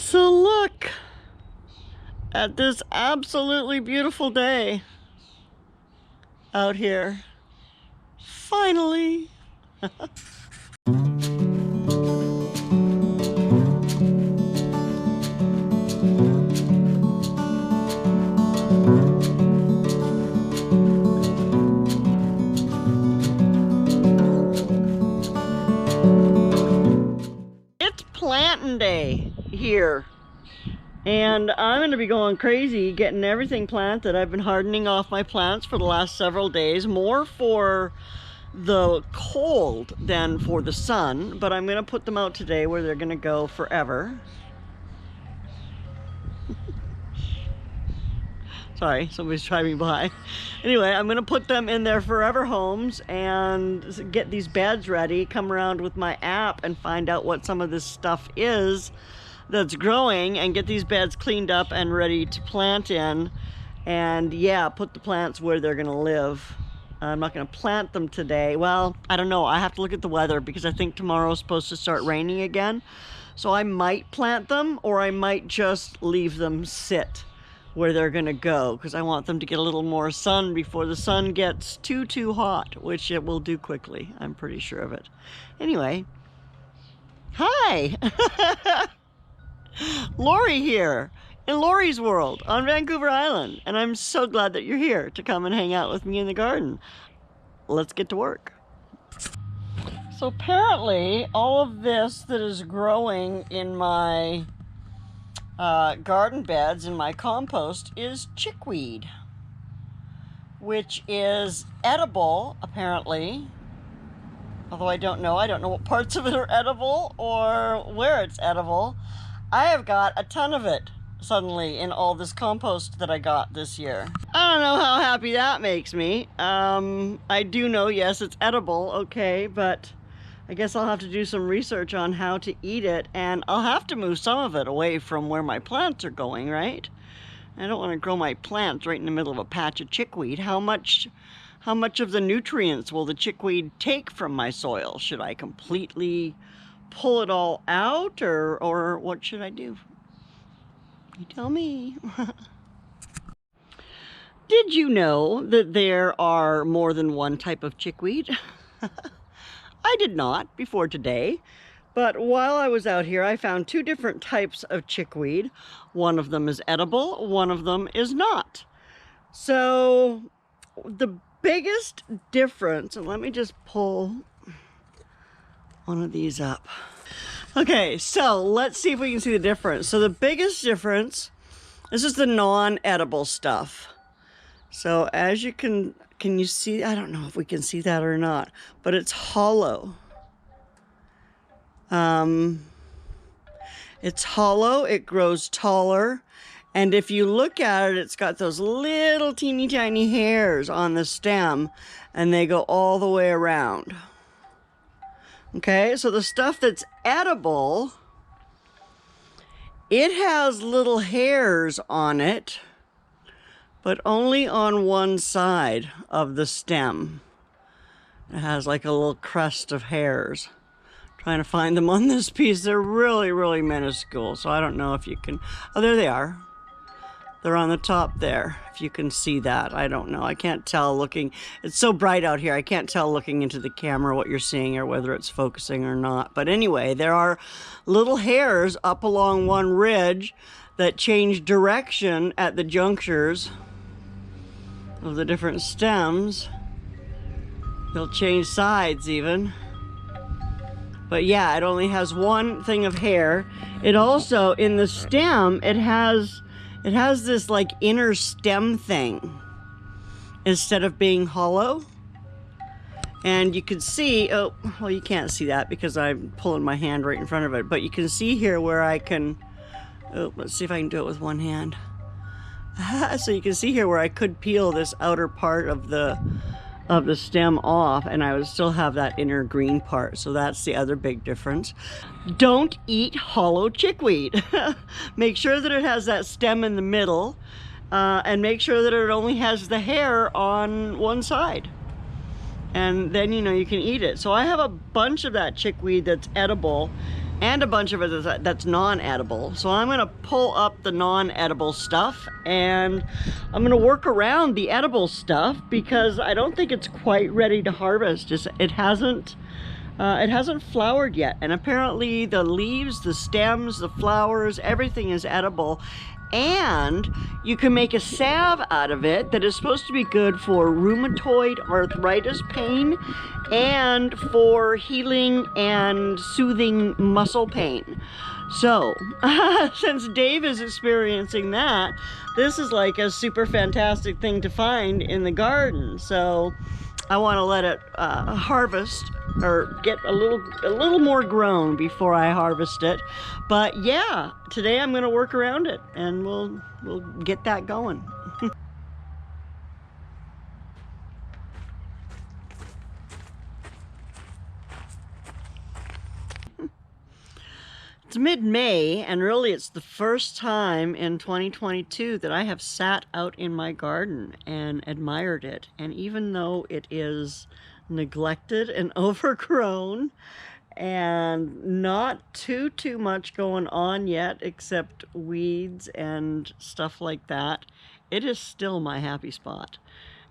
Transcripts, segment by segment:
So look at this absolutely beautiful day out here. Finally. It's planting day here. And I'm going to be going crazy getting everything planted. I've been hardening off my plants for the last several days, more for the cold than for the sun, but I'm going to put them out today where they're going to go forever. Sorry, somebody's driving by. Anyway, I'm going to put them in their forever homes and get these beds ready, come around with my app and find out what some of this stuff is that's growing and get these beds cleaned up and ready to plant in. And yeah, put the plants where they're going to live. I'm not going to plant them today. Well, I don't know. I have to look at the weather because I think tomorrow's supposed to start raining again. So I might plant them, or I might just leave them sit where they're going to go, because I want them to get a little more sun before the sun gets too hot, which it will do quickly. I'm pretty sure of it. Anyway, hi! Lorrie here in Lorrie's world on Vancouver Island, and I'm so glad that you're here to come and hang out with me in the garden. Let's get to work. So apparently all of this that is growing in my garden beds, in my compost, is chickweed, which is edible apparently, although I don't know what parts of it are edible or where it's edible. I have got a ton of it suddenly in all this compost that I got this year. I don't know how happy that makes me. I do know, yes, it's edible, okay, but I guess I'll have to do some research on how to eat it, and I'll have to move some of it away from where my plants are going, right? I don't want to grow my plants right in the middle of a patch of chickweed. How much of the nutrients will the chickweed take from my soil? Should I completely pull it all out, or what should I do? You tell me. Did you know that there are more than one type of chickweed? I did not before today, but while I was out here I found two different types of chickweed. One of them is edible, one of them is not. So the biggest difference, and let me just pull one of these up. Okay, so let's see if we can see the difference. So the biggest difference, this is the non-edible stuff. So as you can you see, I don't know if we can see that or not, but it's hollow. It's hollow, it grows taller, and if you look at it, it's got those little teeny tiny hairs on the stem, and they go all the way around. Okay, so the stuff that's edible, it has little hairs on it, but only on one side of the stem. It has like a little crest of hairs. I'm trying to find them on this piece. They're really minuscule, so I don't know if you can... Oh, there they are. They're on the top there, if you can see that. I don't know. I can't tell looking. It's so bright out here. I can't tell looking into the camera what you're seeing or whether it's focusing or not. But anyway, there are little hairs up along one ridge that change direction at the junctures of the different stems. They'll change sides even. But yeah, it only has one thing of hair. It also, in the stem, it has this like inner stem thing instead of being hollow. And you can see, oh, well, you can't see that because I'm pulling my hand right in front of it, but you can see here where I can, oh, let's see if I can do it with one hand. So you can see here where I could peel this outer part of the stem off, and I would still have that inner green part. So that's the other big difference. Don't eat hollow chickweed. Make sure that it has that stem in the middle, and make sure that it only has the hair on one side. And then, you know, you can eat it. So I have a bunch of that chickweed that's edible, and a bunch of it that's non-edible. So I'm gonna pull up the non-edible stuff and I'm gonna work around the edible stuff because I don't think it's quite ready to harvest. It hasn't flowered yet, and apparently the leaves, the stems, the flowers, everything is edible. And you can make a salve out of it that is supposed to be good for rheumatoid arthritis pain and for healing and soothing muscle pain. So, since Dave is experiencing that, this is like a super fantastic thing to find in the garden. So, I want to let it harvest or get a little more grown before I harvest it. But yeah, today I'm going to work around it and we'll get that going. It's mid-May, and really it's the first time in 2022 that I have sat out in my garden and admired it. And even though it is neglected and overgrown and not too much going on yet except weeds and stuff like that, it is still my happy spot.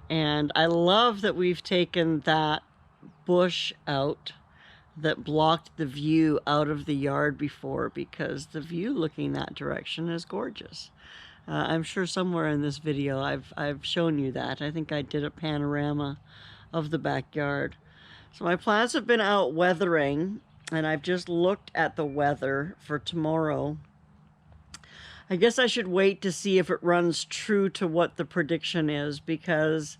And I love that we've taken that bush out that blocked the view out of the yard before, because the view looking that direction is gorgeous. I'm sure somewhere in this video I've shown you that. I think I did a panorama of the backyard. So my plants have been out weathering, and I've just looked at the weather for tomorrow. I guess I should wait to see if it runs true to what the prediction is, because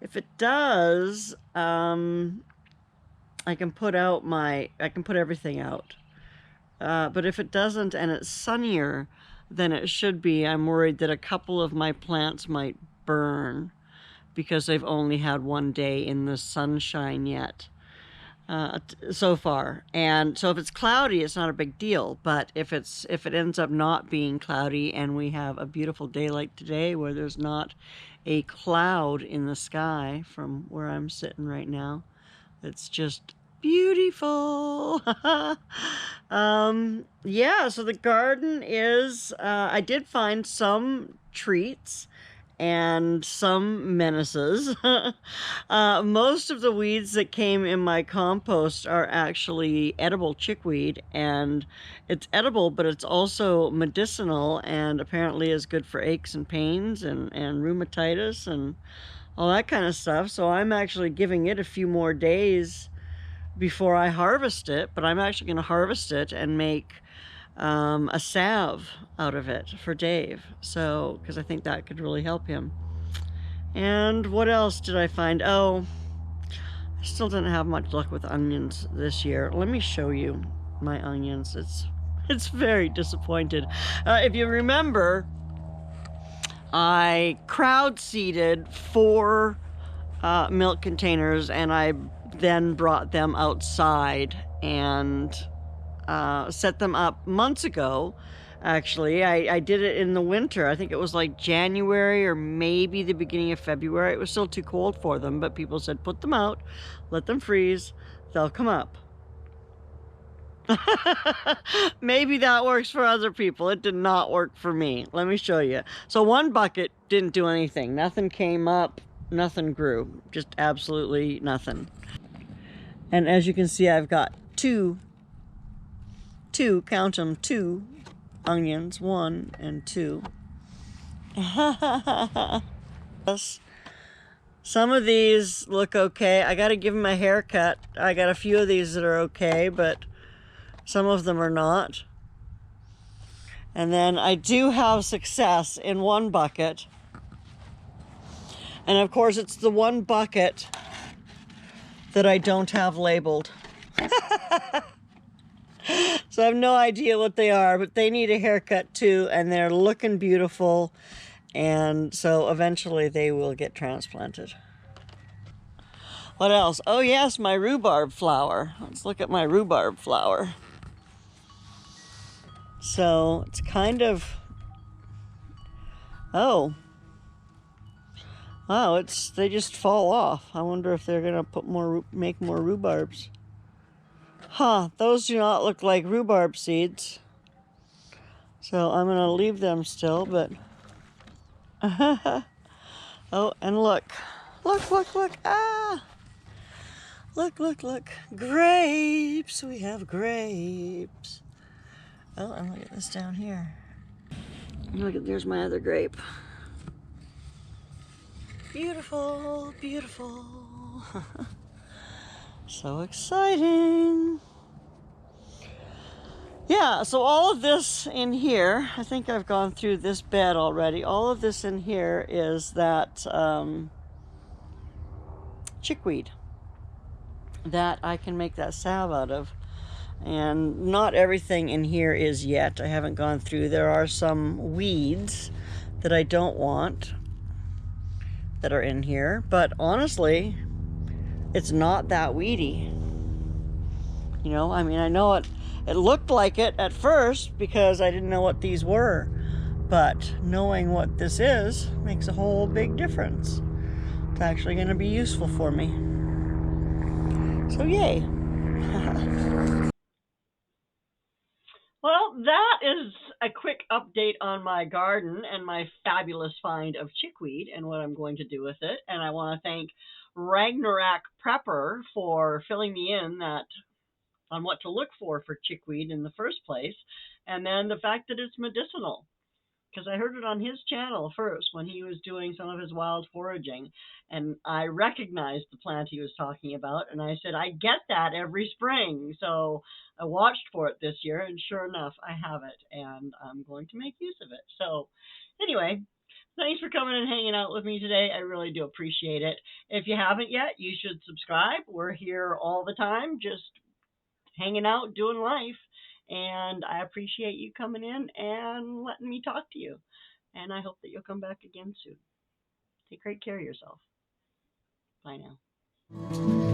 if it does, I can put everything out. But if it doesn't and it's sunnier than it should be, I'm worried that a couple of my plants might burn because they've only had one day in the sunshine yet so far. And so if it's cloudy, it's not a big deal. But if it ends up not being cloudy and we have a beautiful day like today where there's not a cloud in the sky from where I'm sitting right now, it's just beautiful. Yeah, so the garden is, I did find some treats and some menaces. Most of the weeds that came in my compost are actually edible chickweed, and it's edible, but it's also medicinal and apparently is good for aches and pains and rheumatitis and all that kind of stuff. So I'm actually giving it a few more days before I harvest it, but I'm actually going to harvest it and make a salve out of it for Dave. So, because I think that could really help him. And what else did I find? Oh, I still didn't have much luck with onions this year. Let me show you my onions. It's very disappointed. If you remember, I crowd seeded 4 milk containers, and I then brought them outside and set them up months ago. Actually, I did it in the winter. I think it was like January or maybe the beginning of February. It was still too cold for them, but people said put them out, let them freeze, they'll come up. Maybe that works for other people. It did not work for me. Let me show you. So one bucket didn't do anything. Nothing came up, nothing grew. Just absolutely nothing. And as you can see, I've got two, count them, 2 onions, 1 and 2. Some of these look okay. I got to give them a haircut. I got a few of these that are okay, but some of them are not. And then I do have success in one bucket. And of course, it's the one bucket that I don't have labeled. So I have no idea what they are, but they need a haircut too, and they're looking beautiful. And so eventually they will get transplanted. What else? Oh yes, my rhubarb flower. Let's look at my rhubarb flower. So it's kind of, oh, wow, they just fall off. I wonder if they're gonna make more rhubarbs. Huh, those do not look like rhubarb seeds. So I'm gonna leave them still, but oh, and look. Look, ah! Look. Grapes, we have grapes. Oh, and look at this down here. Look at, there's my other grape. Beautiful. So exciting. Yeah, so all of this in here, I think I've gone through this bed already. All of this in here is that chickweed that I can make that salve out of. And not everything in here is yet. I haven't gone through. There are some weeds that I don't want that are in here. But honestly, it's not that weedy. You know, I mean, I know it looked like it at first because I didn't know what these were. But knowing what this is makes a whole big difference. It's actually going to be useful for me. So yay. Well, that is a quick update on my garden and my fabulous find of chickweed and what I'm going to do with it. And I want to thank Ragnarok Prepper for filling me in that on what to look for chickweed in the first place, and then the fact that it's medicinal. Because I heard it on his channel first when he was doing some of his wild foraging, and I recognized the plant he was talking about, and I said, I get that every spring. So I watched for it this year, and sure enough, I have it, and I'm going to make use of it. So anyway, thanks for coming and hanging out with me today. I really do appreciate it. If you haven't yet, you should subscribe. We're here all the time, just hanging out, doing life. And I appreciate you coming in and letting me talk to you. And I hope that you'll come back again soon. Take great care of yourself. Bye now.